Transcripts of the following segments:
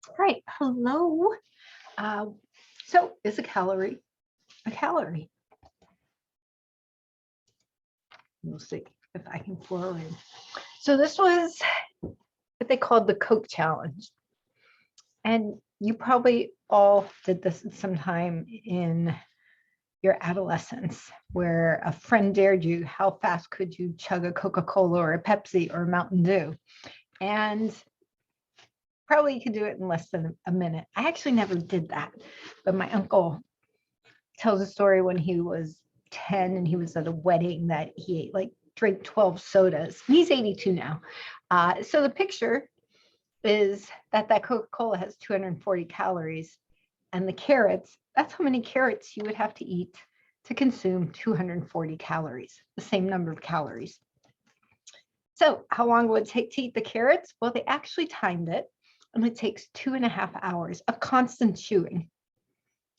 All right, hello. So is a calorie a calorie? We'll see if I can forward. So this was what they called the Coke Challenge. And you probably all did this at some time in your adolescence where a friend dared you, how fast could you chug a Coca-Cola or a Pepsi or a Mountain Dew? And probably you could do it in less than a minute. I actually never did that, but my uncle tells a story when he was 10 and he was at a wedding that he ate, like drank 12 sodas. He's 82 now. So the picture is that Coca-Cola has 240 calories, and the carrots, that's how many carrots you would have to eat to consume 240 calories, the same number of calories. So how long would it take to eat the carrots? Well, they actually timed it, and it takes 2.5 hours of constant chewing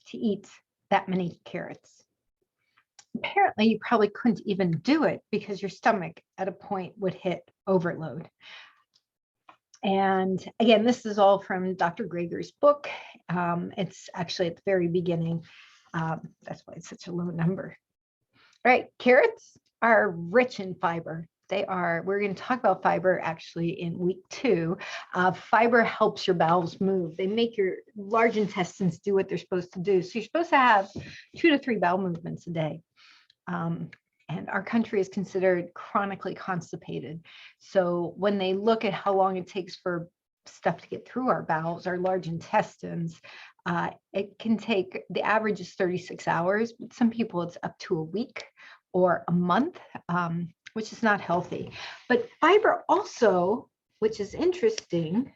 to eat that many carrots. Apparently, you probably couldn't even do it because your stomach at a point would hit overload. And again, this is all from Dr. Greger's book. It's actually at the very beginning. That's why it's such a low number. All right, carrots are rich in fiber. We're going to talk about fiber actually in week 2. Fiber helps your bowels move. They make your large intestines do what they're supposed to do. So you're supposed to have 2 to 3 bowel movements a day. And our country is considered chronically constipated. So when they look at how long it takes for stuff to get through our bowels, our large intestines, it can take, the average is 36 hours, but some people it's up to a week or a month, which is not healthy. But fiber also, which is interesting,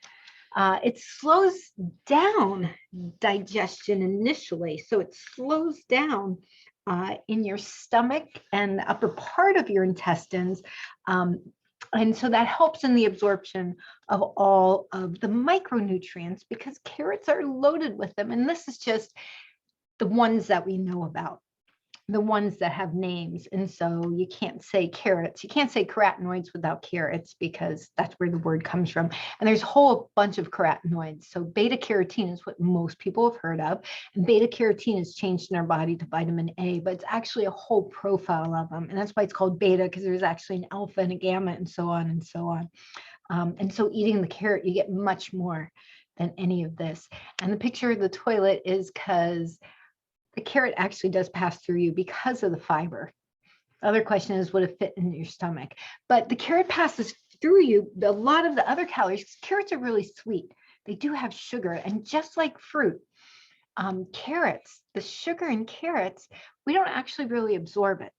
it slows down digestion initially. So it slows down in your stomach and the upper part of your intestines. And so that helps in the absorption of all of the micronutrients because carrots are loaded with them. And this is just the ones that we know about, the ones that have names. And so you can't say carrots. You can't say carotenoids without carrots because that's where the word comes from. And there's a whole bunch of carotenoids. So beta carotene is what most people have heard of. And beta carotene is changed in our body to vitamin A, but it's actually a whole profile of them. And that's why it's called beta, because there's actually an alpha and a gamma and so on and so on. And so eating the carrot, you get much more than any of this. And the picture of the toilet is because the carrot actually does pass through you because of the fiber. The other question is, would it fit in your stomach? But the carrot passes through you. A lot of the other calories, carrots are really sweet. They do have sugar. And just like fruit, carrots, the sugar in carrots, we don't actually really absorb it.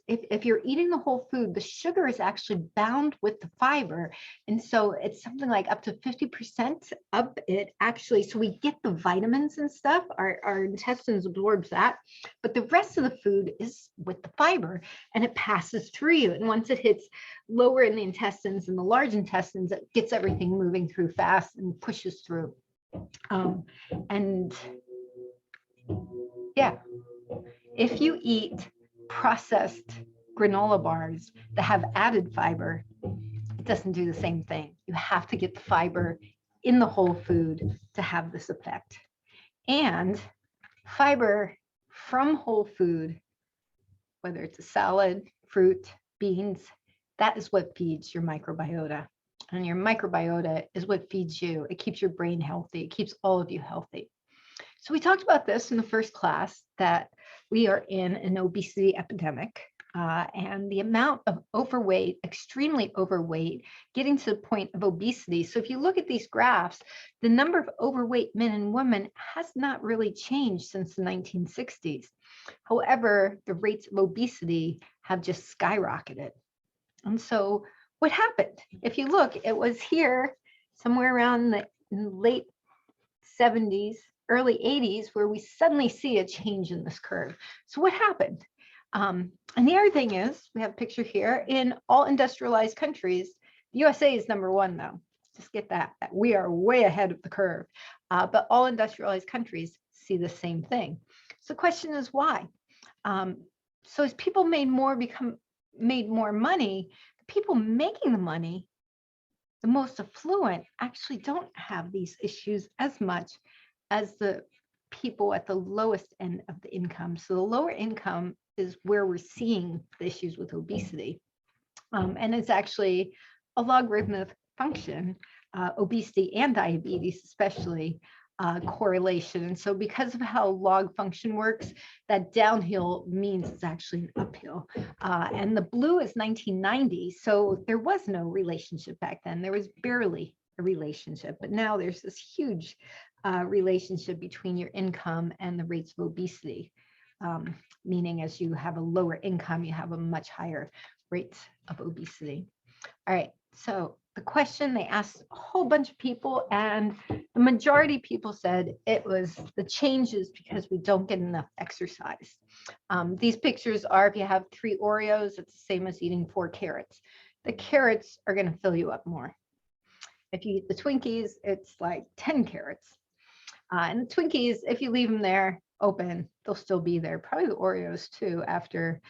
If you're eating the whole food, the sugar is actually bound with the fiber. And so it's something like up to 50% of it actually. So we get the vitamins and stuff, our intestines absorbs that, but the rest of the food is with the fiber and it passes through you. And once it hits lower in the intestines and the large intestines, it gets everything moving through fast and pushes through. And yeah, if you eat processed granola bars that have added fiber, it doesn't do the same thing. You have to get the fiber in the whole food to have this effect. And fiber from whole food, whether it's a salad, fruit, beans, that is what feeds your microbiota. And your microbiota is what feeds you. It keeps your brain healthy. It keeps all of you healthy. So we talked about this in the first class, that we are in an obesity epidemic and the amount of overweight, extremely overweight, getting to the point of obesity. So if you look at these graphs, the number of overweight men and women has not really changed since the 1960s. However, the rates of obesity have just skyrocketed. And so what happened? If you look, it was here somewhere around the late 70s, early 80s, where we suddenly see a change in this curve. So what happened? And the other thing is, we have a picture here, in all industrialized countries, the USA is number 1 though. Just get that. We are way ahead of the curve. But all industrialized countries see the same thing. So the question is why? So as people made more money, the people making the money the most affluent actually don't have these issues as much as the people at the lowest end of the income. So the lower income is where we're seeing the issues with obesity. And it's actually a logarithmic function, obesity and diabetes especially, correlation. And so because of how log function works, that downhill means it's actually an uphill. And the blue is 1990. So there was no relationship back then. There was barely a relationship, but now there's this huge relationship between your income and the rates of obesity. Meaning as you have a lower income, you have a much higher rates of obesity. All right, so the question, they asked a whole bunch of people, and the majority of people said it was the changes because we don't get enough exercise. These pictures are, if you have 3 Oreos, it's the same as eating 4 carrots. The carrots are going to fill you up more. If you eat the Twinkies, it's like 10 carrots. And the Twinkies, if you leave them there open, they'll still be there. Probably the Oreos too, after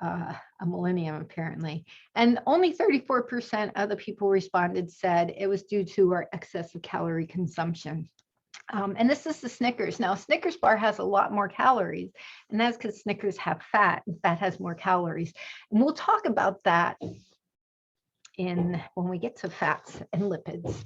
a millennium, apparently. And only 34% of the people responded said it was due to our excessive calorie consumption. And this is the Snickers. Now, Snickers bar has a lot more calories, and that's because Snickers have fat, and fat has more calories. And we'll talk about that when we get to fats and lipids.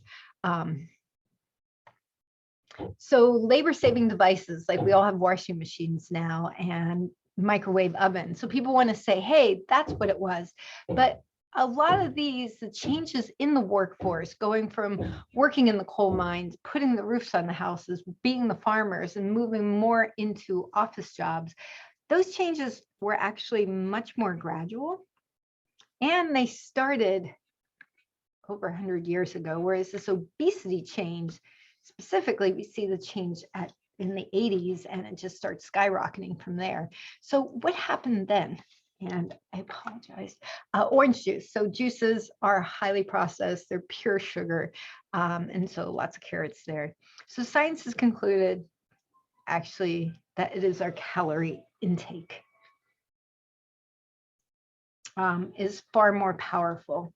So labor-saving devices, like we all have washing machines now and microwave oven. So people want to say, hey, that's what it was. But a lot of the changes in the workforce, going from working in the coal mines, putting the roofs on the houses, being the farmers, and moving more into office jobs, those changes were actually much more gradual. And they started over 100 years ago, whereas this obesity change, specifically, we see the change in the 80s, and it just starts skyrocketing from there. So what happened then? And I apologize. Orange juice. So juices are highly processed. They're pure sugar. And so lots of carrots there. So science has concluded, actually, that it is our calorie intake is far more powerful.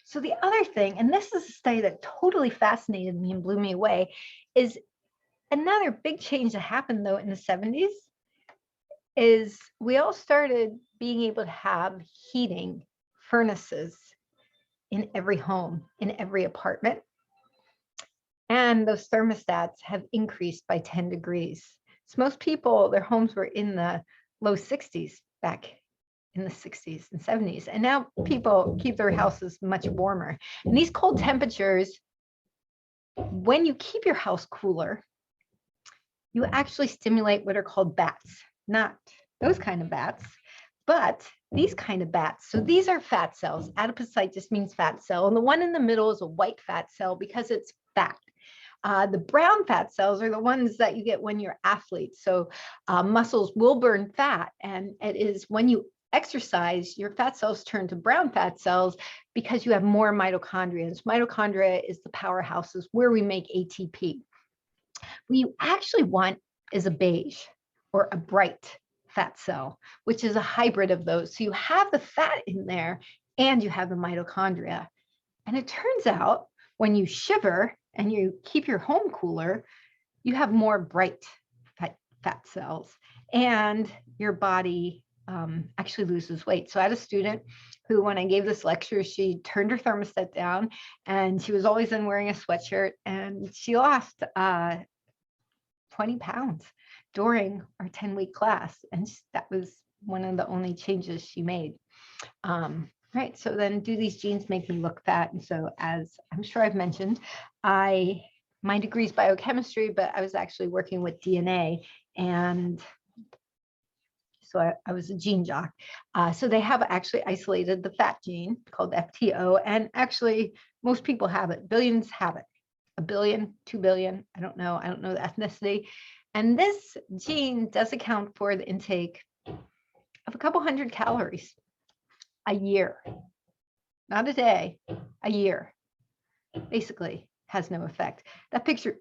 So the other thing, and this is a study that totally fascinated me and blew me away, is another big change that happened though in the 70s is we all started being able to have heating furnaces in every home, in every apartment. And those thermostats have increased by 10 degrees. So most people, their homes were in the low 60s back in the 60s and 70s. And now people keep their houses much warmer. And these cold temperatures, when you keep your house cooler, you actually stimulate what are called bats, not those kind of bats, but these kind of bats. So these are fat cells. Adipocyte just means fat cell. And the one in the middle is a white fat cell because it's fat. The brown fat cells are the ones that you get when you're athletes. So muscles will burn fat. And it is when you exercise, your fat cells turn to brown fat cells because you have more mitochondria. And mitochondria is the powerhouses where we make ATP. What you actually want is a beige or a bright fat cell, which is a hybrid of those. So you have the fat in there and you have the mitochondria. And it turns out when you shiver and you keep your home cooler, you have more bright fat cells and your body actually loses weight. So I had a student who, when I gave this lecture, she turned her thermostat down and she was always in wearing a sweatshirt, and she lost 20 pounds during our 10-week class. And that was one of the only changes she made. Right, so then do these genes make me look fat? And so, as I'm sure I've mentioned, my degree is biochemistry, but I was actually working with DNA, and so I was a gene jock. So they have actually isolated the fat gene called FTO, and actually most people have it. Billions have it. 1 billion, 2 billion, I don't know the ethnicity. And this gene does account for the intake of a couple hundred calories a year, not a day, a year. Basically has no effect. That picture,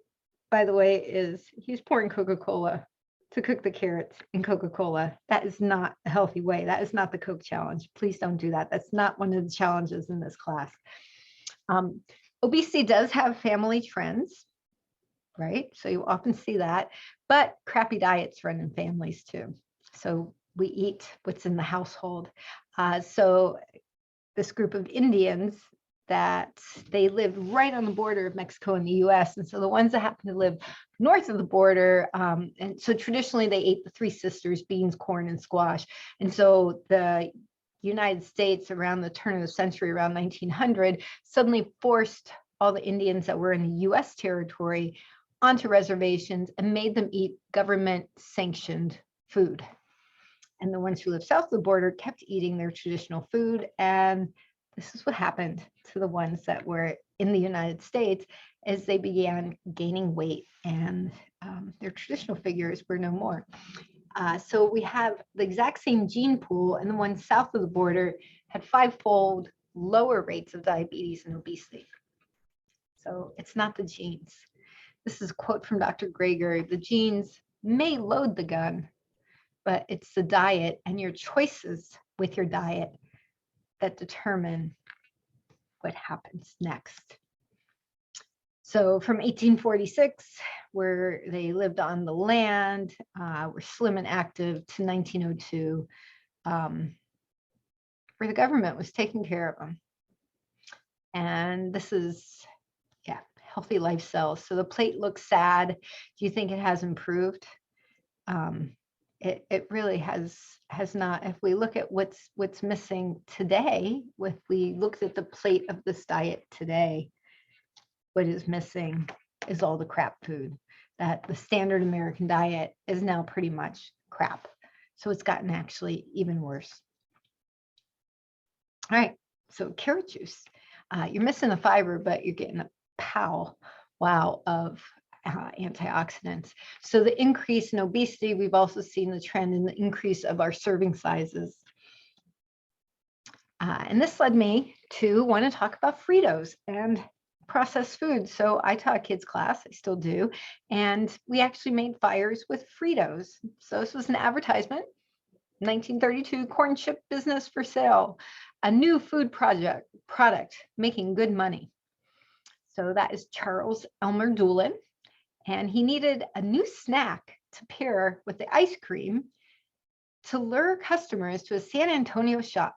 by the way, is he's pouring Coca-Cola to cook the carrots in Coca-Cola. That is not a healthy way. That is not the Coke challenge. Please don't do that. That's not one of the challenges in this class. Obesity does have family trends, right? So you often see that, but crappy diets run in families too. So we eat what's in the household. So this group of Indians that they lived right on the border of Mexico and the US. And so the ones that happen to live north of the border, and so traditionally they ate the three sisters, beans, corn, and squash. And so the United States around the turn of the century, around 1900, suddenly forced all the Indians that were in the US territory onto reservations and made them eat government sanctioned food. And the ones who lived south of the border kept eating their traditional food. And this is what happened to the ones that were in the United States as they began gaining weight and their traditional figures were no more. So we have the exact same gene pool, and the ones south of the border had fivefold lower rates of diabetes and obesity. So it's not the genes. This is a quote from Dr. Greger: the genes may load the gun, but it's the diet and your choices with your diet that determine what happens next. So from 1846, where they lived on the land, were slim and active, to 1902, where the government was taking care of them. And this is, yeah, healthy lifestyles. So the plate looks sad. Do you think it has improved? It really has not. If we look at what's missing today, if we looked at the plate of this diet today, what is missing is all the crap food. That the standard American diet is now pretty much crap. So it's gotten actually even worse. All right, so carrot juice. You're missing the fiber, but you're getting a wow of antioxidants. So the increase in obesity, we've also seen the trend in the increase of our serving sizes. And this led me to want to talk about Fritos and processed food. So I taught a kids class, I still do, and we actually made fires with Fritos. So this was an advertisement, 1932, corn chip business for sale, a new food product making good money. So that is Charles Elmer Doolin, and he needed a new snack to pair with the ice cream to lure customers to a San Antonio shop.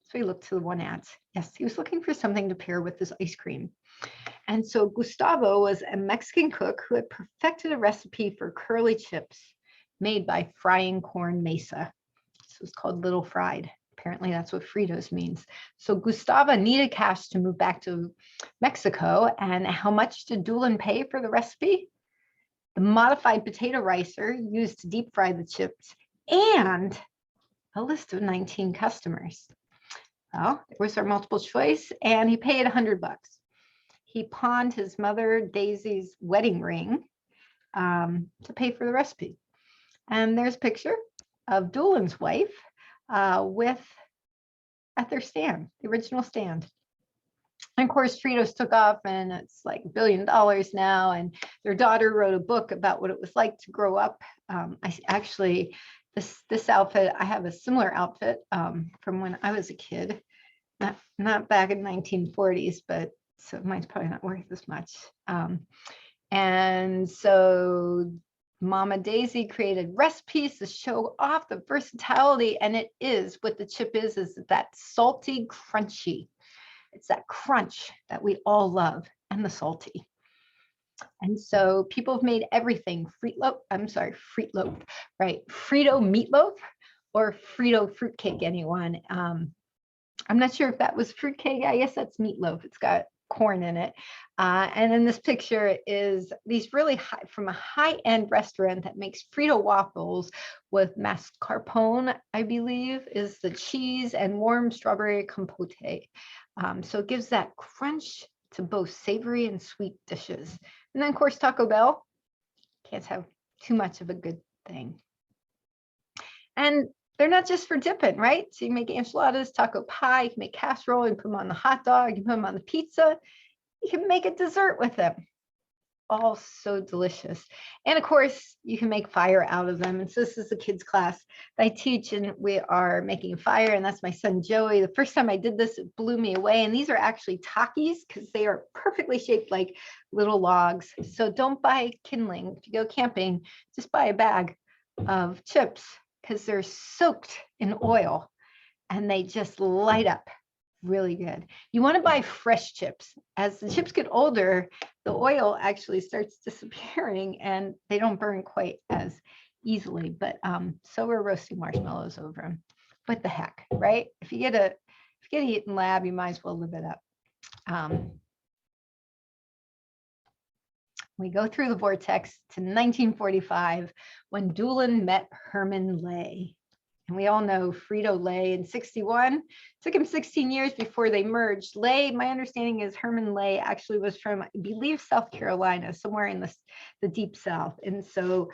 So he looked to the one ads. Yes, he was looking for something to pair with this ice cream. And so Gustavo was a Mexican cook who had perfected a recipe for curly chips made by frying corn mesa. So it's called Little Fried. Apparently that's what Fritos means. So Gustavo needed cash to move back to Mexico. And how much did Doolin pay for the recipe? The modified potato ricer used to deep fry the chips and a list of 19 customers. Well, there was our multiple choice, and he paid $100. He pawned his mother Daisy's wedding ring to pay for the recipe. And there's a picture of Doolin's wife at their stand, the original stand. And of course, Fritos took off, and it's like $1 billion now. And their daughter wrote a book about what it was like to grow up. I actually, this outfit, I have a similar outfit from when I was a kid, not back in 1940s, but so mine's probably not worth as much. And so Mama Daisy created recipes to show off the versatility, and it is what the chip is that salty, crunchy. It's that crunch that we all love, and the salty. And so people have made everything Frito meatloaf or Frito fruitcake, anyone. I'm not sure if that was fruitcake. I guess that's meatloaf. It's got corn in it. And then this picture is these really high, from a high-end restaurant that makes Frito waffles with mascarpone, I believe, is the cheese, and warm strawberry compote. So it gives that crunch to both savory and sweet dishes. And then, of course, Taco Bell. Can't have too much of a good thing. And they're not just for dipping, right? So you make enchiladas, taco pie, you can make casserole, you put them on the hot dog, you put them on the pizza. You can make a dessert with them. all so delicious. And of course, you can make fire out of them. And so this is a kids class that I teach, and we are making a fire. And that's my son, Joey. The first time I did this, it blew me away. And these are actually Takis because they are perfectly shaped like little logs. So don't buy kindling. If you go camping, just buy a bag of chips because they're soaked in oil and they just light up really good. You want to buy fresh chips. As the chips get older, the oil actually starts disappearing and they don't burn quite as easily. But so we're roasting marshmallows over them. What the heck, right? If you get to eat in lab, you might as well live it up. We go through the vortex to 1945 when Doolin met Herman Lay. And we all know Frito-Lay in 61. Took him 16 years before they merged. Lay, my understanding is Herman Lay actually was from, I believe, South Carolina, somewhere in the deep South. And so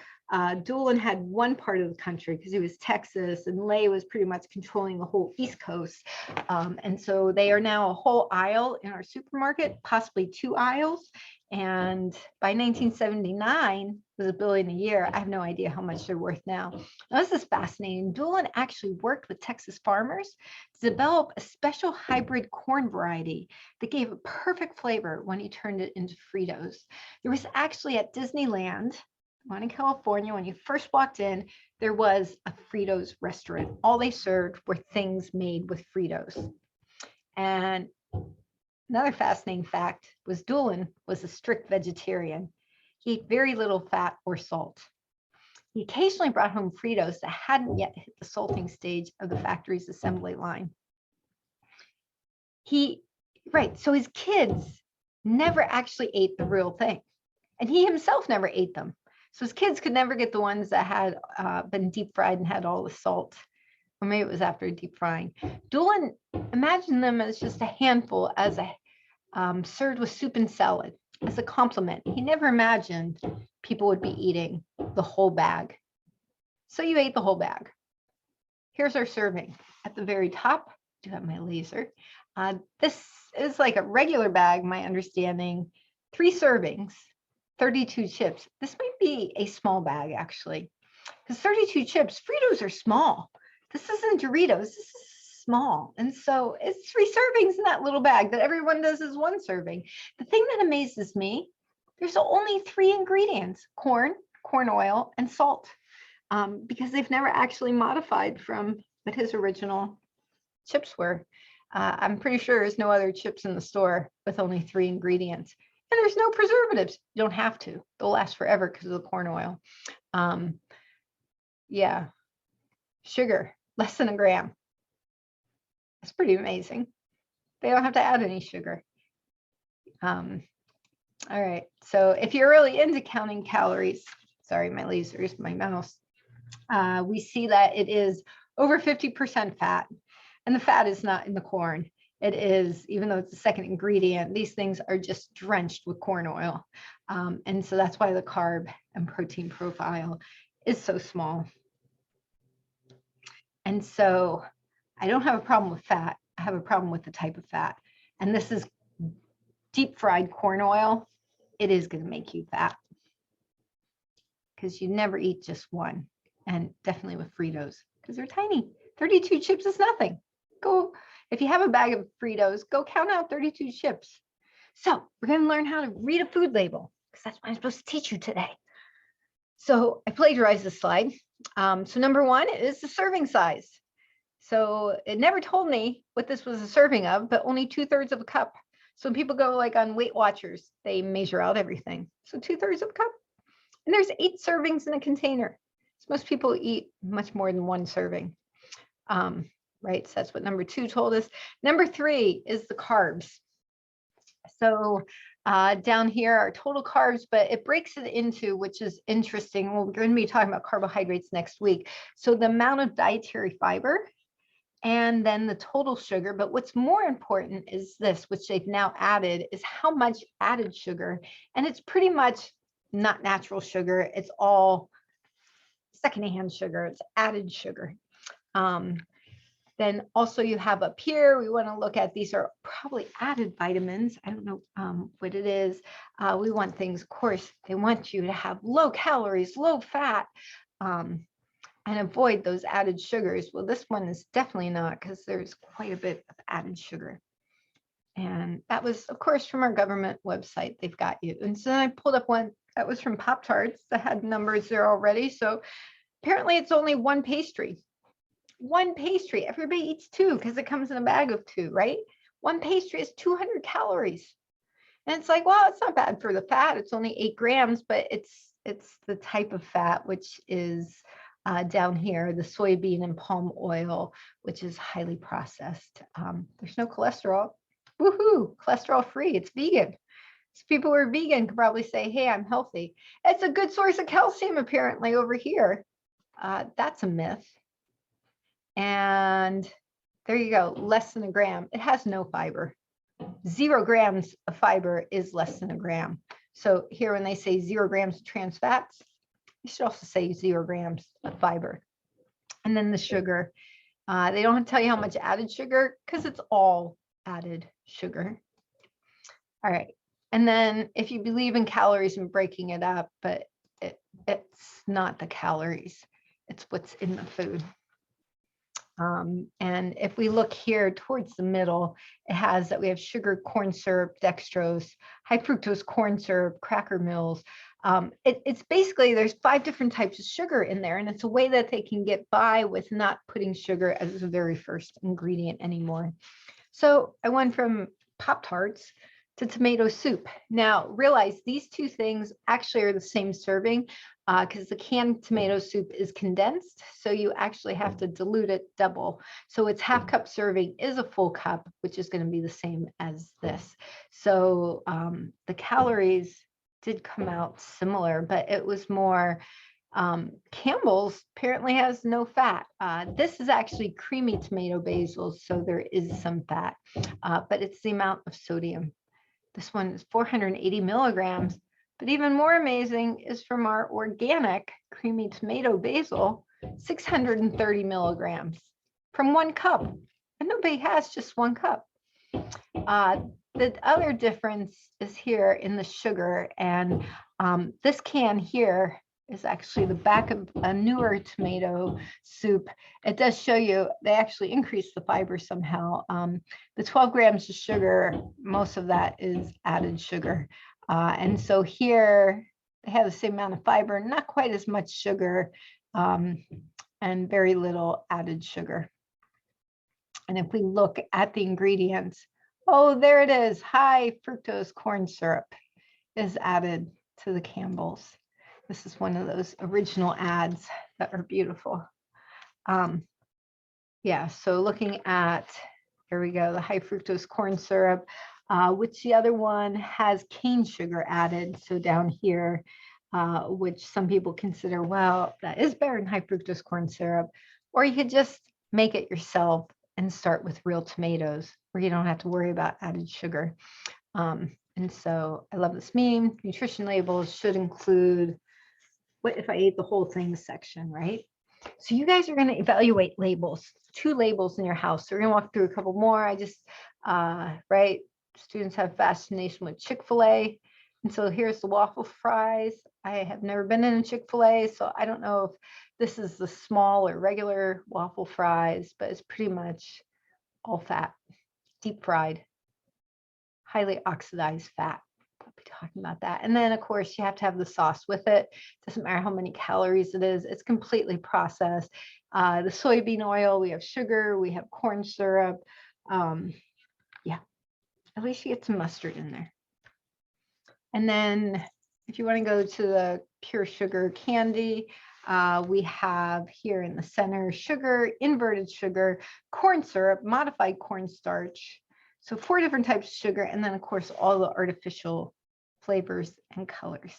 Doolin had one part of the country because he was Texas, and Lay was pretty much controlling the whole East Coast. And so they are now a whole aisle in our supermarket, possibly 2 aisles. And by 1979, it was $1 billion a year. I have no idea how much they're worth now. Now, this is fascinating. Doolin actually worked with Texas farmers to develop a special hybrid corn variety that gave a perfect flavor when he turned it into Fritos. There was actually at Disneyland, one in California, when you first walked in, there was a Fritos restaurant. All they served were things made with Fritos. And another fascinating fact was Doolin was a strict vegetarian. He ate very little fat or salt. He occasionally brought home Fritos that hadn't yet hit the salting stage of the factory's assembly line. So his kids never actually ate the real thing. And he himself never ate them. So his kids could never get the ones that had been deep fried and had all the salt. Or maybe it was after deep frying. Doolin imagined them as just a handful, as a served with soup and salad as a compliment. He never imagined people would be eating the whole bag. So you ate the whole bag. Here's our serving. At the very top, I do have my laser. This is like a regular bag, my understanding. 3 servings, 32 chips. This might be a small bag, actually, because 32 chips, Fritos are small. This isn't Doritos. This is small. And so it's 3 servings in that little bag that everyone does is 1 serving. The thing that amazes me, there's only 3 ingredients: corn oil, and salt, because they've never actually modified from what his original chips were. I'm pretty sure there's no other chips in the store with only 3 ingredients. And there's no preservatives. You don't have to. They'll last forever because of the corn oil. Yeah. Sugar, less than 1 gram. That's pretty amazing. They don't have to add any sugar. All right. So if you're really into counting calories, sorry, my lasers, my mouse, we see that it is over 50% fat. And the fat is not in the corn. It is, even though it's the second ingredient, these things are just drenched with corn oil. And so that's why the carb and protein profile is so small. And so I don't have a problem with fat. I have a problem with the type of fat. And this is deep fried corn oil. It is going to make you fat because you never eat just one. And definitely with Fritos because they're tiny. 32 chips is nothing. Go, if you have a bag of Fritos, go count out 32 chips. So we're going to learn how to read a food label because that's what I'm supposed to teach you today. So I plagiarized this slide. So number 1 is the serving size. So it never told me what this was a serving of, but only 2/3 of a cup. So when people go like on Weight Watchers, they measure out everything. So 2/3 of a cup. And there's 8 servings in a container. So most people eat much more than 1 serving. Right, so that's what number 2 told us. Number 3 is the carbs. So down here are total carbs, but it breaks it into, which is interesting. Well, we're going to be talking about carbohydrates next week. So the amount of dietary fiber and then the total sugar. But what's more important is this, which they've now added, is how much added sugar. And it's pretty much not natural sugar. It's all secondhand sugar. It's added sugar. Then also you have up here, we want to look at, these are probably added vitamins. I don't know what it is. We want things, of course, they want you to have low calories, low fat, and avoid those added sugars. Well, this one is definitely not, because there's quite a bit of added sugar. And that was, of course, from our government website. They've got you. And so then I pulled up one that was from Pop-Tarts that had numbers there already. So apparently it's only one pastry. One pastry. Everybody eats two because it comes in a bag of two, right? One pastry is 200 calories. And it's like, well, it's not bad for the fat. It's only 8 grams, but it's the type of fat, which is down here, the soybean and palm oil, which is highly processed. There's no cholesterol. Woohoo, cholesterol free. It's vegan. So people who are vegan can probably say, hey, I'm healthy. It's a good source of calcium, apparently, over here. That's a myth. And there you go, less than a gram. It has no fiber. 0 grams of fiber is less than a gram. So here, when they say 0 grams of trans fats, you should also say 0 grams of fiber. And then the sugar. They don't tell you how much added sugar, because it's all added sugar. All right. And then if you believe in calories and breaking it up, but it's not the calories, it's what's in the food. And if we look here towards the middle, it has that we have sugar, corn syrup, dextrose, high fructose corn syrup, cracker mills. It's basically, there's 5 different types of sugar in there, and it's a way that they can get by with not putting sugar as the very first ingredient anymore. So I went from Pop-Tarts to tomato soup. Now realize these 2 things actually are the same serving, because the canned tomato soup is condensed, so you actually have to dilute it double. So its half cup serving is a full cup, which is going to be the same as this. So the calories did come out similar, but it was more, Campbell's apparently has no fat. This is actually creamy tomato basil, so there is some fat, but it's the amount of sodium. This one is 480 milligrams, but even more amazing is from our organic creamy tomato basil, 630 milligrams from 1 cup. And nobody has just 1 cup. The other difference is here in the sugar, and this can here is actually the back of a newer tomato soup. It does show you they actually increase the fiber somehow. The 12 grams of sugar, most of that is added sugar. And so here they have the same amount of fiber, not quite as much sugar, and very little added sugar. And if we look at the ingredients, oh, there it is. High fructose corn syrup is added to the Campbell's. This is one of those original ads that are beautiful. Yeah, so looking at, here we go, the high fructose corn syrup, which the other one has cane sugar added. So down here, which some people consider, well, that is better than high fructose corn syrup. Or you could just make it yourself and start with real tomatoes, where you don't have to worry about added sugar. And so I love this meme. Nutrition labels should include what if I ate the whole thing section, right? So you guys are going to evaluate labels, 2 labels in your house. So we're going to walk through a couple more. I just, right, students have fascination with Chick-fil-A. And so here's the waffle fries. I have never been in a Chick-fil-A, so I don't know if this is the small or regular waffle fries, but it's pretty much all fat, deep fried, highly oxidized fat. We'll be talking about that. And then, of course, you have to have the sauce with it. Doesn't matter how many calories it is. It's completely processed. The soybean oil, we have sugar, we have corn syrup. Yeah, at least you get some mustard in there. And then if you want to go to the pure sugar candy, we have here in the center sugar, inverted sugar, corn syrup, modified cornstarch. So 4 different types of sugar, and then of course all the artificial flavors and colors.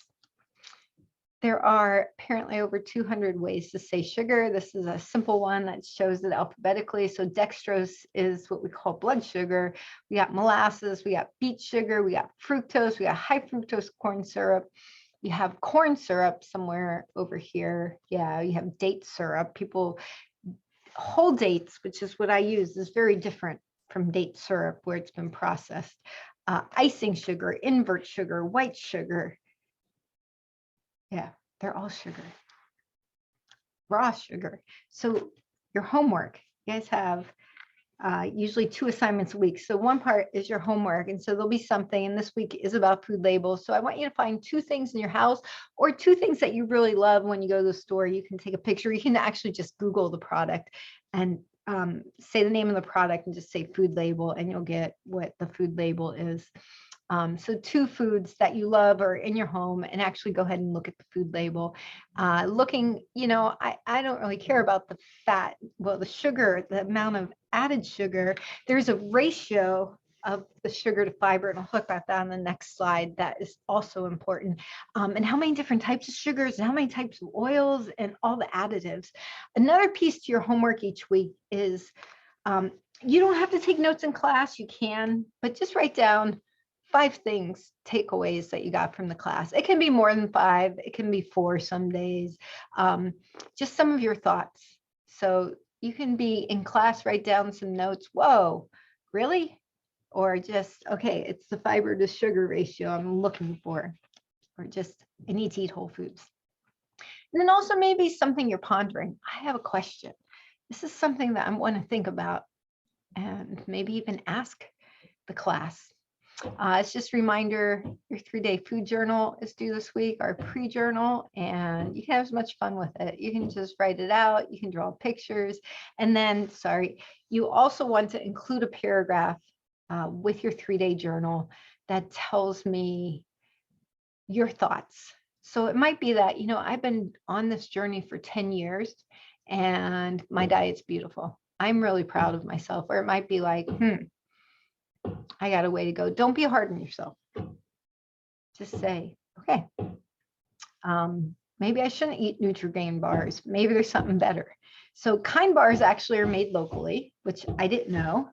There are apparently over 200 ways to say sugar. This is a simple one that shows it alphabetically. So dextrose is what we call blood sugar. We got molasses, we got beet sugar, we got fructose, we got high fructose corn syrup. You have corn syrup somewhere over here. Yeah, you have date syrup. People whole dates, which is what I use, is very different from date syrup where it's been processed. Icing sugar, invert sugar, white sugar. Yeah, they're all sugar. Raw sugar. So your homework, you guys have usually 2 assignments a week. So one part is your homework. And so there'll be something, and this week is about food labels. So I want you to find 2 things in your house or 2 things that you really love when you go to the store. You can take a picture. You can actually just Google the product and say the name of the product and just say food label, and you'll get what the food label is. So 2 foods that you love are in your home, and actually go ahead and look at the food label. Looking, I don't really care about the fat, well, the sugar, the amount of added sugar. There's a ratio of the sugar to fiber, and I'll talk about that on the next slide. That is also important. And how many different types of sugars and how many types of oils and all the additives. Another piece to your homework each week is you don't have to take notes in class. You can, but just write down 5 things, takeaways that you got from the class. It can be more than 5. It can be 4 some days. Just some of your thoughts. So you can be in class, write down some notes. Whoa, really? Or just, okay, it's the fiber to sugar ratio I'm looking for. Or just, I need to eat whole foods. And then also maybe something you're pondering. I have a question. This is something that I want to think about and maybe even ask the class. It's just a reminder, your 3-day food journal is due this week, our pre-journal, and you can have as much fun with it. You can just write it out, you can draw pictures, and then, you also want to include a paragraph with your 3-day journal that tells me your thoughts. So it might be that, I've been on this journey for 10 years and my diet's beautiful. I'm really proud of myself. Or it might be like, I got a way to go. Don't be hard on yourself. Just say, okay, maybe I shouldn't eat Nutri-Grain bars. Maybe there's something better. So Kind bars actually are made locally, which I didn't know.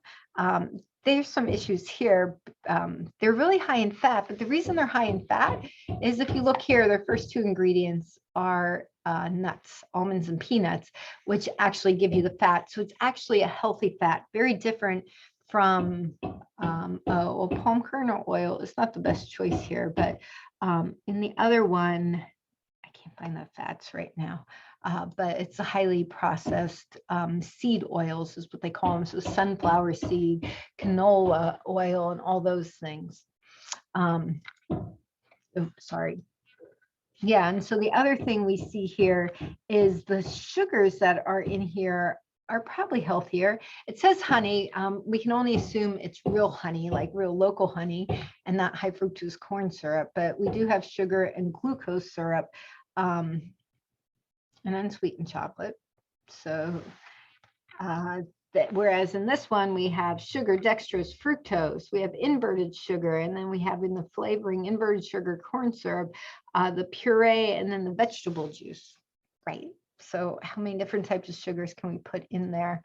There's some issues here. They're really high in fat, but the reason they're high in fat is if you look here, their first 2 ingredients are nuts, almonds and peanuts, which actually give you the fat. So it's actually a healthy fat, very different from palm kernel oil is not the best choice here, but in the other one, I can't find the fats right now, but it's a highly processed seed oils is what they call them. So sunflower seed, canola oil, and all those things. Sorry. Yeah, and so the other thing we see here is the sugars that are in here are probably healthier. It says honey. We can only assume it's real honey, like real local honey, and not high fructose corn syrup. But we do have sugar and glucose syrup, and unsweetened chocolate. So, whereas in this one we have sugar, dextrose, fructose. We have inverted sugar, and then we have in the flavoring inverted sugar, corn syrup, the puree, and then the vegetable juice. Right. So how many different types of sugars can we put in there?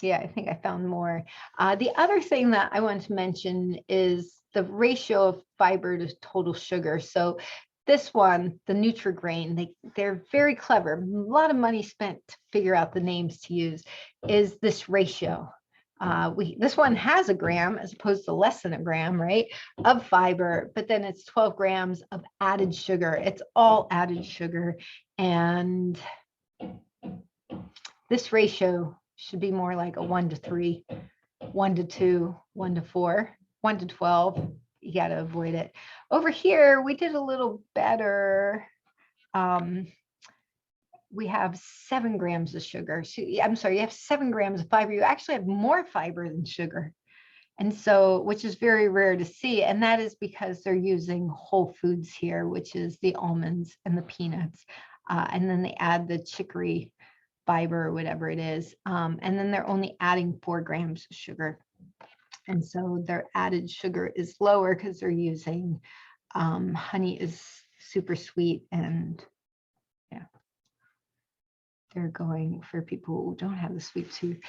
Yeah, I think I found more. The other thing that I want to mention is the ratio of fiber to total sugar. So this one, the Nutri-Grain, they're very clever. A lot of money spent to figure out the names to use, is this ratio. This one has a gram as opposed to less than a gram, right, of fiber, but then it's 12 grams of added sugar. It's all added sugar. And this ratio should be more like a 1:3, 1:2, 1:4, 1:12. You got to avoid it. Over here, we did a little better. We have 7 grams of sugar. So, I'm sorry, you have 7 grams of fiber. You actually have more fiber than sugar. And so, which is very rare to see. And that is because they're using whole foods here, which is the almonds and the peanuts. And then they add the chicory fiber or whatever it is. And then they're only adding 4 grams of sugar. And so their added sugar is lower because they're using honey is super sweet, and yeah, they're going for people who don't have the sweet tooth.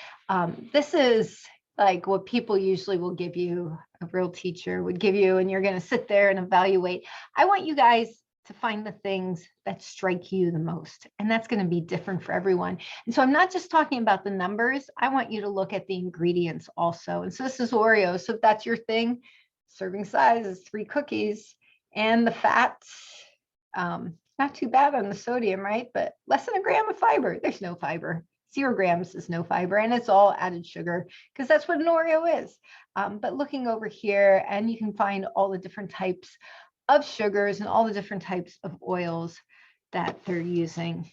This is like what people usually will give you, a real teacher would give you, and you're going to sit there and evaluate. I want you guys to find the things that strike you the most. And that's going to be different for everyone. And so I'm not just talking about the numbers. I want you to look at the ingredients also. And so this is Oreo. So if that's your thing, serving size is 3 cookies. And the fats, not too bad on the sodium, right? But less than a gram of fiber. There's no fiber. 0 grams is no fiber, and it's all added sugar because that's what an Oreo is. But looking over here, and you can find all the different types of sugars and all the different types of oils that they're using.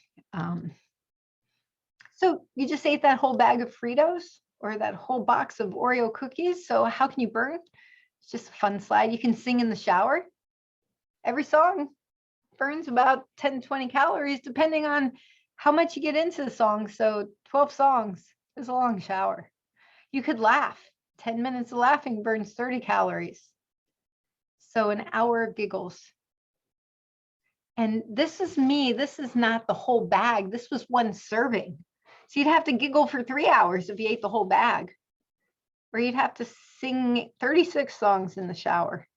So you just ate that whole bag of Fritos or that whole box of Oreo cookies. So how can you burn? It's just a fun slide. You can sing in the shower. Every song burns about 10 to 20 calories, depending on how much you get into the song. So 12 songs is a long shower. You could laugh. 10 minutes of laughing burns 30 calories. So an hour of giggles. And this is me. This is not the whole bag. This was 1 serving. So you'd have to giggle for 3 hours if you ate the whole bag. Or you'd have to sing 36 songs in the shower.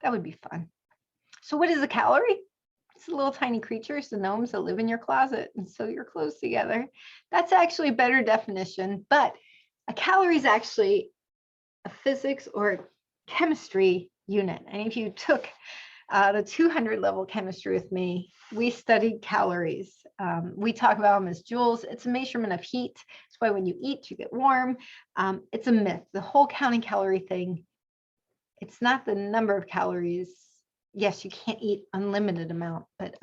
That would be fun. So what is a calorie? It's the little tiny creatures, the gnomes that live in your closet and sew your clothes together. That's actually a better definition, but a calorie is actually a physics or chemistry unit. And if you took the 200 level chemistry with me, we studied calories. We talk about them as joules. It's a measurement of heat. That's why when you eat, you get warm. It's a myth. The whole counting calorie thing, it's not the number of calories. Yes, you can't eat unlimited amount, but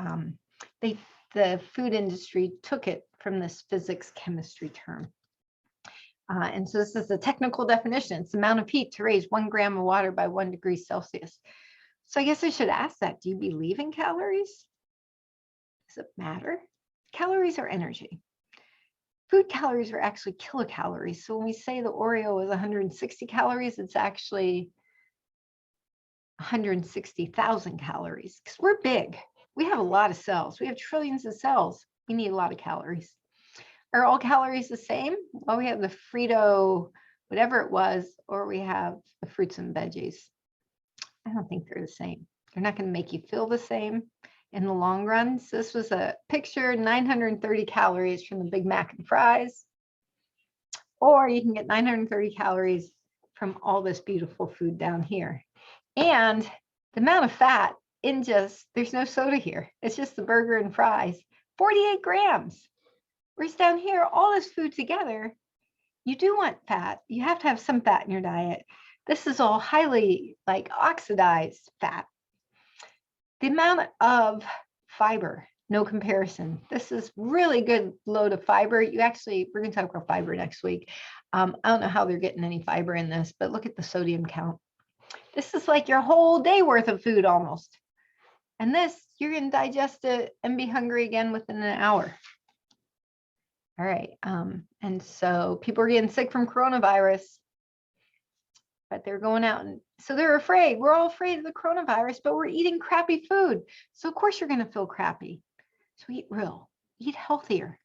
the food industry took it from this physics chemistry term. And so this is the technical definition. It's the amount of heat to raise 1 gram of water by 1 degree Celsius. So I guess I should ask that. Do you believe in calories? Does it matter? Calories are energy. Food calories are actually kilocalories. So when we say the Oreo is 160 calories, it's actually 160,000 calories because we're big. We have a lot of cells. We have trillions of cells. We need a lot of calories. Are all calories the same? Well, we have the Frito, whatever it was, or we have the fruits and veggies. I don't think they're the same. They're not going to make you feel the same in the long run. So this was a picture, 930 calories from the Big Mac and fries. Or you can get 930 calories from all this beautiful food down here. And the amount of fat in there's no soda here. It's just the burger and fries, 48 grams. Whereas down here, all this food together, you do want fat. You have to have some fat in your diet. This is all highly oxidized fat. The amount of fiber, no comparison. This is really good load of fiber. We're going to talk about fiber next week. I don't know how they're getting any fiber in this, but look at the sodium count. This is like your whole day worth of food almost. And this, you're going to digest it and be hungry again within an hour. All right. And so people are getting sick from coronavirus, but they're going out. And so they're afraid. We're all afraid of the coronavirus, but we're eating crappy food. So of course you're going to feel crappy. So eat real, eat healthier.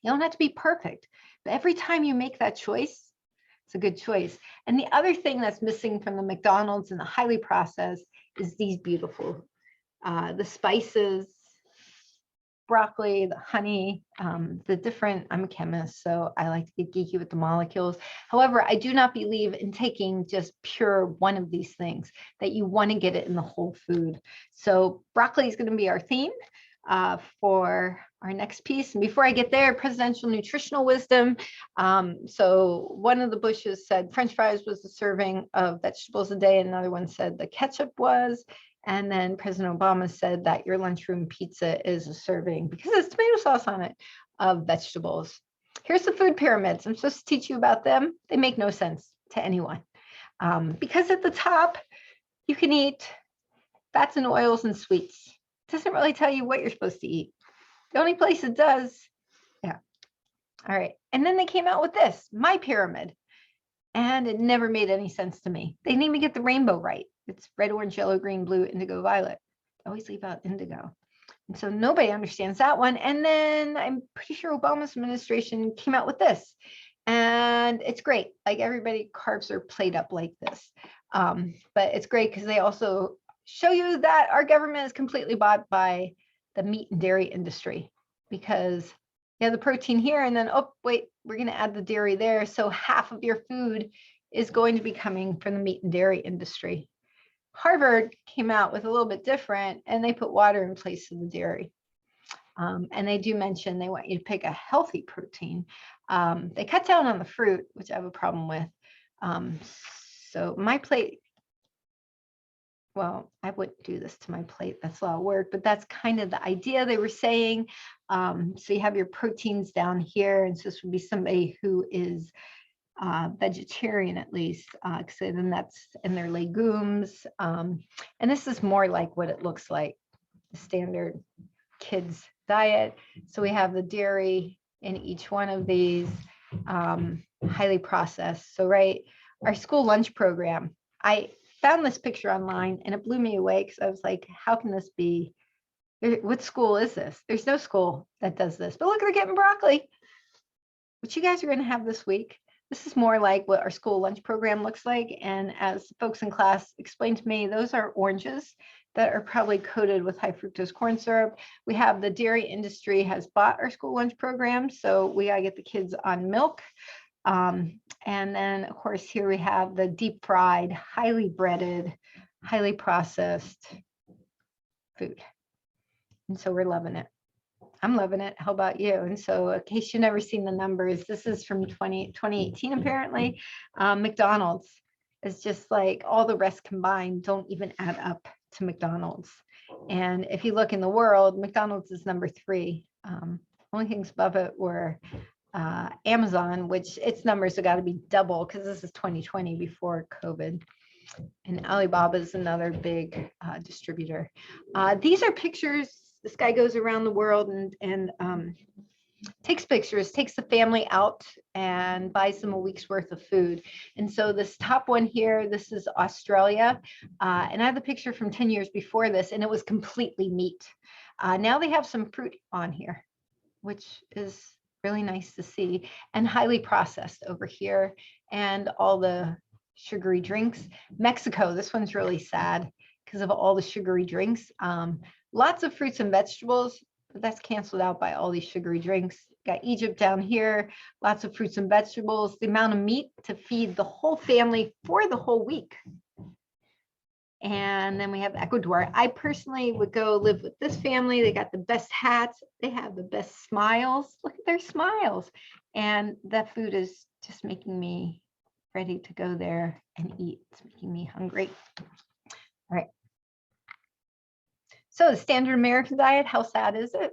You don't have to be perfect, but every time you make that choice, it's a good choice. And the other thing that's missing from the McDonald's and the highly processed is these beautiful, the spices, broccoli, the honey, the different, I'm a chemist, so I like to get geeky with the molecules. However, I do not believe in taking just pure one of these things, that you want to get it in the whole food. So broccoli is going to be our theme for our next piece. And before I get there, presidential nutritional wisdom. So one of the Bushes said French fries was the serving of vegetables a day. Another one said the ketchup was. And then President Obama said that your lunchroom pizza is a serving, because there's tomato sauce on it, of vegetables. Here's the food pyramids. I'm supposed to teach you about them. They make no sense to anyone. Because at the top, you can eat fats and oils and sweets. It doesn't really tell you what you're supposed to eat. The only place it does, yeah. All right. And then they came out with this, my pyramid. And it never made any sense to me. They didn't even get the rainbow right. It's red, orange, yellow, green, blue, indigo, violet. I always leave out indigo. And so nobody understands that one. And then I'm pretty sure Obama's administration came out with this. And it's great. Like everybody carves their plate up like this. But it's great because they also show you that our government is completely bought by the meat and dairy industry, because you have the protein here and then, oh, wait, we're going to add the dairy there. So half of your food is going to be coming from the meat and dairy industry. Harvard came out with a little bit different, and they put water in place of the dairy. And they do mention they want you to pick a healthy protein. They cut down on the fruit, which I have a problem with. So my plate, well, I wouldn't do this to my plate. That's a lot of work, but that's kind of the idea they were saying. So you have your proteins down here. And so this would be somebody who is vegetarian, at least, because then that's in their legumes. And this is more like what it looks like, the standard kids diet. So we have the dairy in each one of these, highly processed. So, right, our school lunch program, I found this picture online and it blew me away, because I was like, how can this be? What school is this? There's no school that does this. But look, they're getting broccoli, which you guys are going to have this week. This is more like what our school lunch program looks like. And as folks in class explained to me, those are oranges that are probably coated with high fructose corn syrup. We have the dairy industry has bought our school lunch program, so we got to get the kids on milk. And then, of course, here we have the deep fried, highly breaded, highly processed food. And so we're loving it. I'm loving it. How about you? And so, in case you've never seen the numbers, this is from 2018, apparently. McDonald's is just like all the rest combined don't even add up to McDonald's. And if you look in the world, McDonald's is number 3. Only things above it were Amazon, which its numbers have got to be double, because this is 2020 before COVID. And Alibaba is another big distributor. These are pictures. This guy goes around the world and takes pictures, takes the family out and buys them a week's worth of food. And so this top one here, this is Australia. And I have the picture from 10 years before this, and it was completely meat. Now they have some fruit on here, which is really nice to see, and highly processed over here, and all the sugary drinks. Mexico, this one's really sad because of all the sugary drinks. Lots of fruits and vegetables, but that's canceled out by all these sugary drinks. Got Egypt down here, lots of fruits and vegetables, the amount of meat to feed the whole family for the whole week. And then we have Ecuador. I personally would go live with this family. They got the best hats. They have the best smiles. Look at their smiles. And that food is just making me ready to go there and eat. It's making me hungry. All right. So the standard American diet, how sad is it?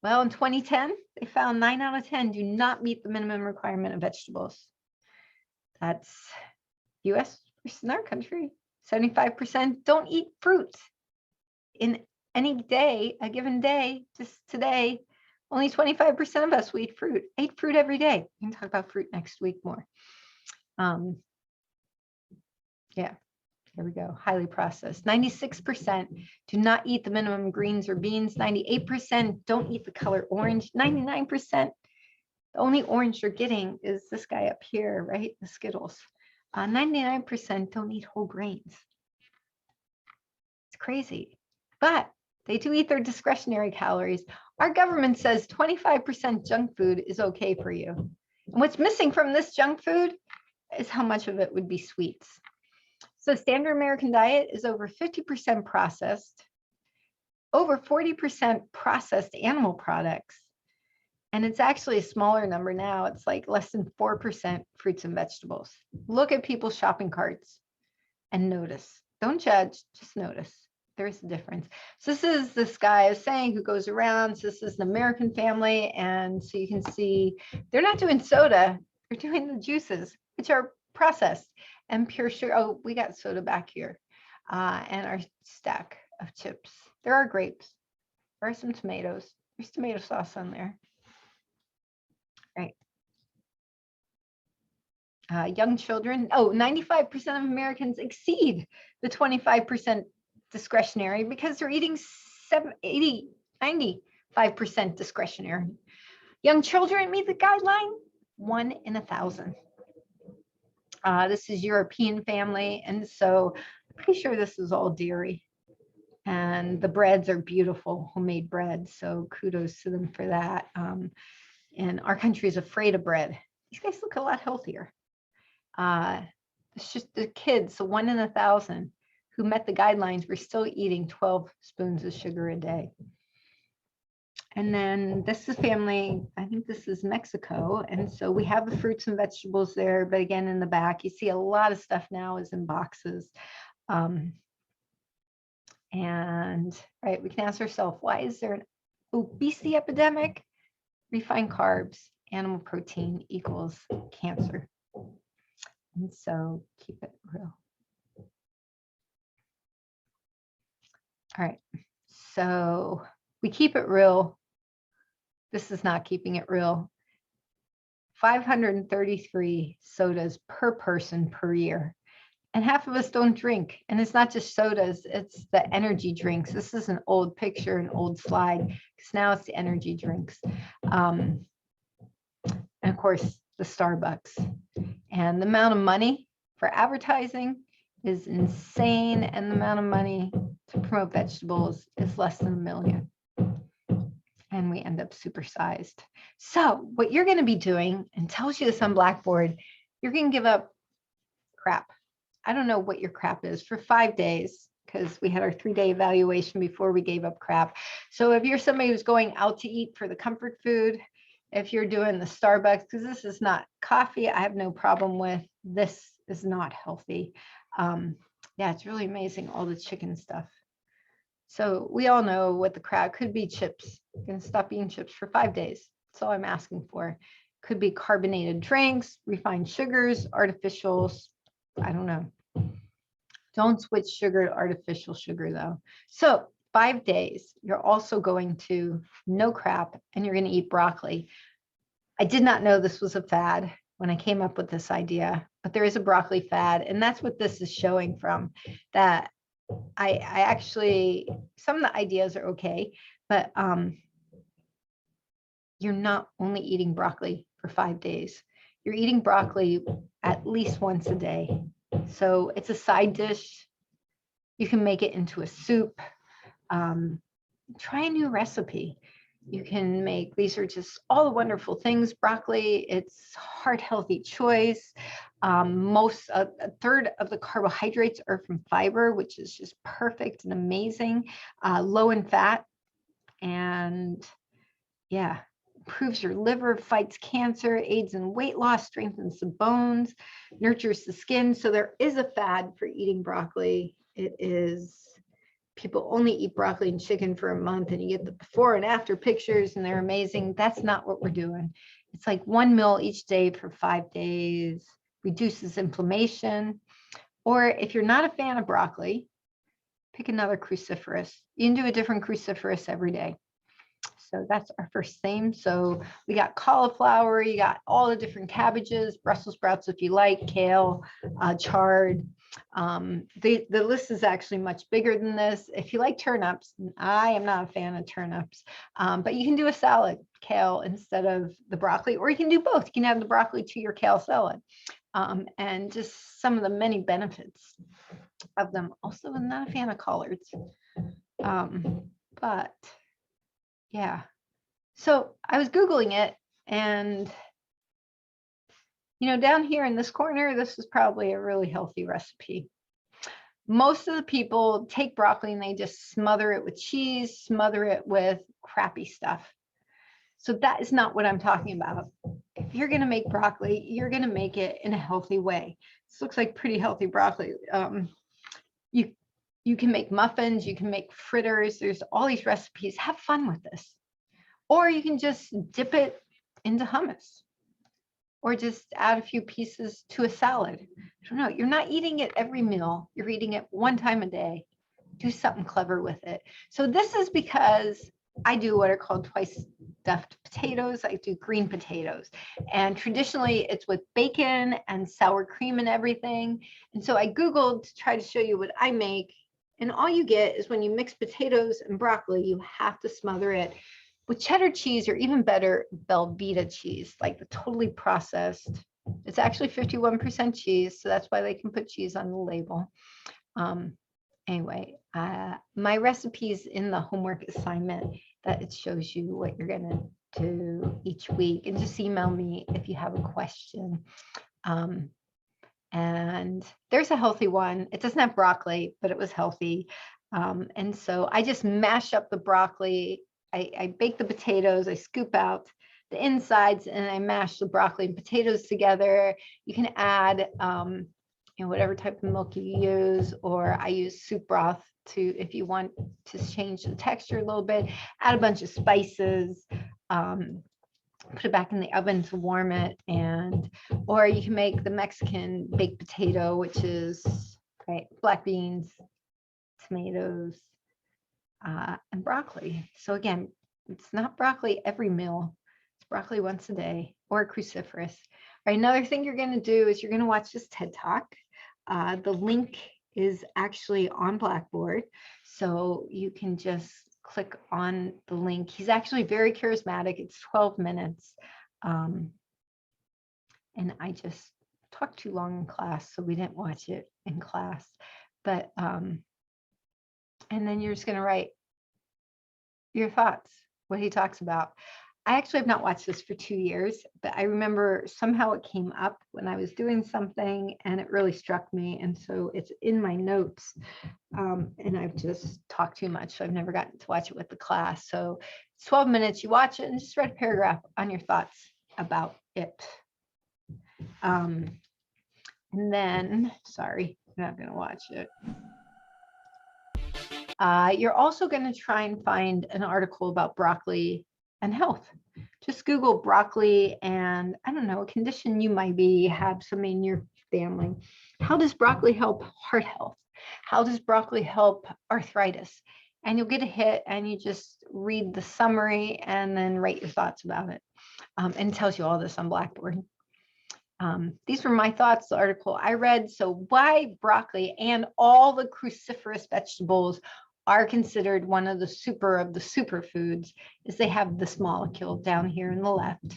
Well, in 2010, they found 9 out of 10 do not meet the minimum requirement of vegetables. That's US versus our country. 75% don't eat fruit in any day, a given day. Just today, only 25% of us eat fruit. I eat fruit every day. We can talk about fruit next week more. Yeah. Here we go, highly processed. 96% do not eat the minimum greens or beans. 98% don't eat the color orange. 99%, the only orange you're getting is this guy up here, right? The Skittles. 99% don't eat whole grains. It's crazy, but they do eat their discretionary calories. Our government says 25% junk food is okay for you. And what's missing from this junk food is how much of it would be sweets. So standard American diet is over 50% processed, over 40% processed animal products. And it's actually a smaller number now. It's like less than 4% fruits and vegetables. Look at people's shopping carts and notice. Don't judge, just notice. There is a difference. So this is this guy I was saying who goes around. So this is an American family. And so you can see they're not doing soda. They're doing the juices, which are processed. And pure sugar. Oh, we got soda back here. And our stack of chips. There are grapes. There are some tomatoes. There's tomato sauce on there. Right. Young children. Oh, 95% of Americans exceed the 25% discretionary because they're eating 95% discretionary. Young children meet the guideline 1 in 1,000. This is European family, and so I'm pretty sure this is all dairy. And the breads are beautiful, homemade breads. So kudos to them for that. And our country is afraid of bread. These guys look a lot healthier. It's just the kids, so 1 in 1,000 who met the guidelines were still eating 12 spoons of sugar a day. And then this is family, I think this is Mexico. And so we have the fruits and vegetables there, but again, in the back, you see a lot of stuff now is in boxes. And right, we can ask ourselves, why is there an obesity epidemic? Refined carbs, animal protein equals cancer. And so keep it real. All right, so we keep it real. This is not keeping it real. 533 sodas per person per year. And half of us don't drink. And it's not just sodas, it's the energy drinks. This is an old picture, an old slide, because now it's the energy drinks. And of course, the Starbucks. And the amount of money for advertising is insane. And the amount of money to promote vegetables is less than $1 million. And we end up supersized. So what you're going to be doing, and tells you this on Blackboard, you're going to give up crap. I don't know what your crap is for 5 days, because we had our 3-day evaluation before we gave up crap. So if you're somebody who's going out to eat for the comfort food, if you're doing the Starbucks, because this is not coffee, I have no problem with. This is not healthy. Yeah, it's really amazing, all the chicken stuff. So we all know what the crowd could be. Chips. I'm going to stop eating chips for 5 days. That's all I'm asking for. Could be carbonated drinks, refined sugars, artificials. I don't know. Don't switch sugar to artificial sugar though. So 5 days, you're also going to no crap, and you're going to eat broccoli. I did not know this was a fad when I came up with this idea, but there is a broccoli fad, and that's what this is showing from. That I actually, some of the ideas are okay, but you're not only eating broccoli for 5 days. You're eating broccoli at least once a day. So it's a side dish. You can make it into a soup. Try a new recipe. You can make, these are just all the wonderful things. Broccoli, it's heart healthy choice. A third of the carbohydrates are from fiber, which is just perfect and amazing. Low in fat, and yeah, improves your liver, fights cancer, aids in weight loss, strengthens the bones, nurtures the skin. So there is a fad for eating broccoli. It is, people only eat broccoli and chicken for a month, and you get the before and after pictures, and they're amazing. That's not what we're doing. It's like 1 meal each day for 5 days, reduces inflammation. Or if you're not a fan of broccoli, pick another cruciferous. You can do a different cruciferous every day. So that's our first theme. So we got cauliflower, you got all the different cabbages, Brussels sprouts if you like, kale, chard. The list is actually much bigger than this. If you like turnips, I am not a fan of turnips, but you can do a salad, kale instead of the broccoli, or you can do both. You can have the broccoli to your kale salad, and just some of the many benefits of them. Also, I'm not a fan of collards, but yeah. So I was Googling it, and down here in this corner, this is probably a really healthy recipe. Most of the people take broccoli and they just smother it with cheese, smother it with crappy stuff. So that is not what I'm talking about. If you're going to make broccoli, you're going to make it in a healthy way. This looks like pretty healthy broccoli. You can make muffins, you can make fritters. There's all these recipes. Have fun with this. Or you can just dip it into hummus, or just add a few pieces to a salad. I don't know. You're not eating it every meal. You're eating it 1 time a day. Do something clever with it. So this is because I do what are called twice stuffed potatoes. I do green potatoes. And traditionally it's with bacon and sour cream and everything. And so I Googled to try to show you what I make. And all you get is when you mix potatoes and broccoli, you have to smother it with cheddar cheese, or even better, Velveeta cheese, like the totally processed. It's actually 51% cheese, so that's why they can put cheese on the label. anyway, my recipe's in the homework assignment that it shows you what you're going to do each week, and just email me if you have a question. And there's a healthy one. It doesn't have broccoli, but it was healthy. And so I just mash up the broccoli. I bake the potatoes. I scoop out the insides and I mash the broccoli and potatoes together. You can add, whatever type of milk you use, or I use soup broth to, if you want to change the texture a little bit, add a bunch of spices, put it back in the oven to warm it. Or you can make the Mexican baked potato, which is black beans, tomatoes, and broccoli. So again, it's not broccoli every meal. It's broccoli once a day, or cruciferous. All right, another thing you're going to do is you're going to watch this TED Talk. The link is actually on Blackboard, so you can just click on the link. He's actually very charismatic. It's 12 minutes. And I just talked too long in class, so we didn't watch it in class. But, and then you're just going to write your thoughts, what he talks about. I actually have not watched this for 2 years, but I remember somehow it came up when I was doing something and it really struck me. And so it's in my notes. And I've just talked too much, so I've never gotten to watch it with the class. So it's 12 minutes, you watch it and just write a paragraph on your thoughts about it. And then, sorry, I'm not going to watch it. You're also going to try and find an article about broccoli and health. Just Google broccoli and, I don't know, a condition you might have somebody in your family. How does broccoli help heart health? How does broccoli help arthritis? And you'll get a hit and you just read the summary and then write your thoughts about it. And it tells you all this on Blackboard. These were my thoughts, the article I read. So why broccoli and all the cruciferous vegetables are considered one of the superfoods is they have this molecule down here in the left.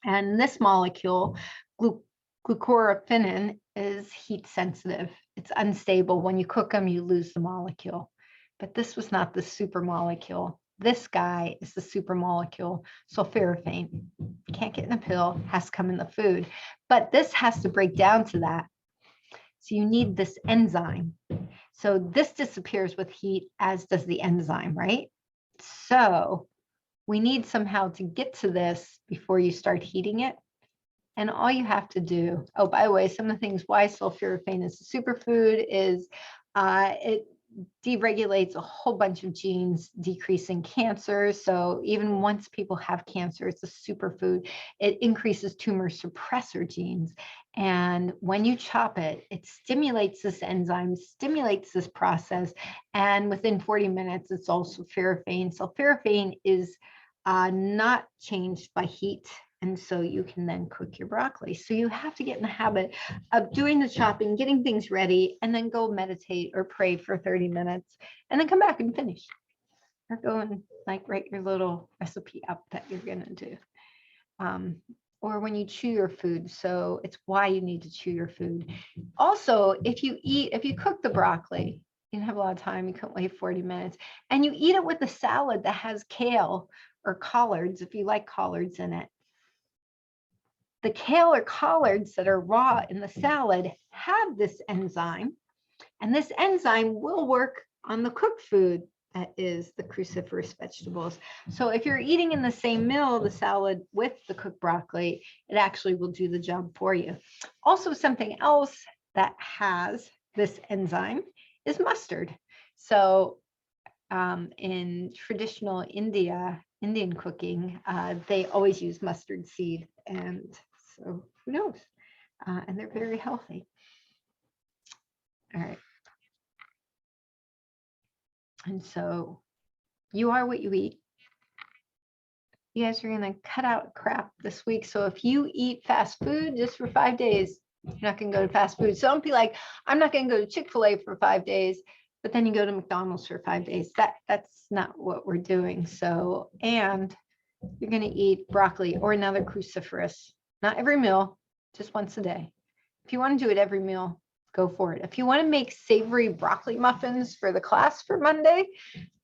And this molecule, glucoraphanin, is heat sensitive. It's unstable. When you cook them, you lose the molecule. But this was not the super molecule. This guy is the super molecule, sulforaphane. Can't get in a pill, has to come in the food. But this has to break down to that. So you need this enzyme. So this disappears with heat, as does the enzyme, right? So we need somehow to get to this before you start heating it. And all you have to do, oh, by the way, some of the things why sulforaphane is a superfood is it deregulates a whole bunch of genes, decreasing cancer. So even once people have cancer, it's a superfood. It increases tumor suppressor genes. And when you chop it, it stimulates this enzyme, stimulates this process. And within 40 minutes, it's all sulforaphane. Sulforaphane is not changed by heat. And so you can then cook your broccoli. So you have to get in the habit of doing the chopping, getting things ready, and then go meditate or pray for 30 minutes, and then come back and finish. Or go and write your little recipe up that you're gonna do. Or when you chew your food. So it's why you need to chew your food. Also, if you cook the broccoli, you don't have a lot of time, you can't wait 40 minutes, and you eat it with a salad that has kale or collards, if you like collards in it. The kale or collards that are raw in the salad have this enzyme, and this enzyme will work on the cooked food that is the cruciferous vegetables. So if you're eating in the same meal, the salad with the cooked broccoli, it actually will do the job for you. Also, something else that has this enzyme is mustard. So in traditional Indian cooking, they always use mustard seed, and so who knows? And they're very healthy. All right. And so you are what you eat. You guys are going to cut out crap this week. So if you eat fast food just for 5 days, you're not going to go to fast food. So don't be like, I'm not going to go to Chick-fil-A for 5 days, but then you go to McDonald's for 5 days. That's not what we're doing. So, and you're going to eat broccoli or another cruciferous. Not every meal, just once a day. If you want to do it every meal, go for it. If you want to make savory broccoli muffins for the class for Monday,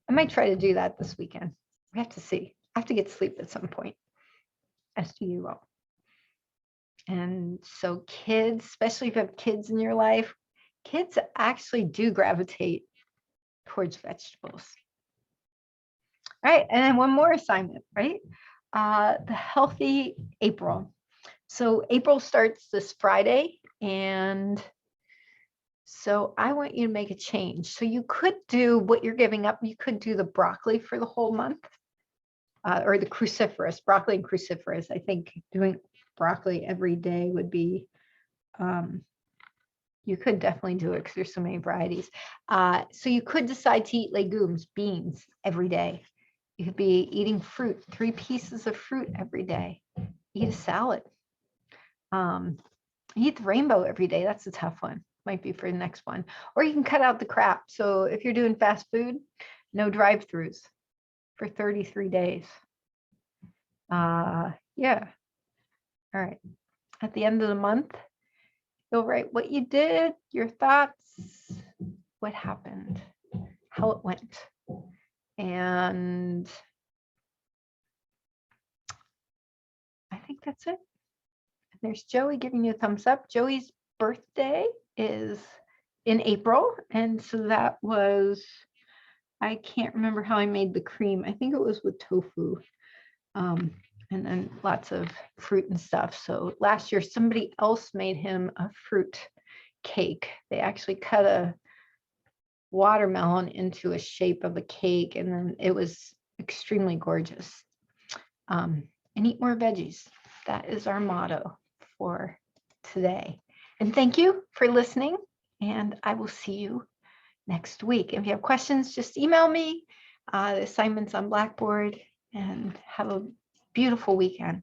I might try to do that this weekend. We have to see. I have to get sleep at some point, as do you all. And so kids, especially if you have kids in your life, kids actually do gravitate towards vegetables. All right, and then one more assignment, right? The Healthy April. So April starts this Friday, and so I want you to make a change. So you could do what you're giving up. You could do the broccoli for the whole month, or the cruciferous, broccoli and cruciferous. I think doing broccoli every day would be, you could definitely do it because there's so many varieties. So you could decide to eat legumes, beans every day. You could be eating fruit, 3 pieces of fruit every day. Eat a salad. Eat the rainbow every day. That's a tough one. Might be for the next one. Or you can cut out the crap. So if you're doing fast food, no drive-throughs for 33 days. Yeah. All right. At the end of the month, you'll write what you did, your thoughts, what happened, how it went. And I think that's it. There's Joey giving you a thumbs up. Joey's birthday is in April. And so that was, I can't remember how I made the cream. I think it was with tofu. And then lots of fruit and stuff. So last year, somebody else made him a fruit cake. They actually cut a watermelon into a shape of a cake, and then it was extremely gorgeous. And eat more veggies. That is our motto for today. And thank you for listening, and I will see you next week. If you have questions, just email me. The assignment's on Blackboard, and have a beautiful weekend.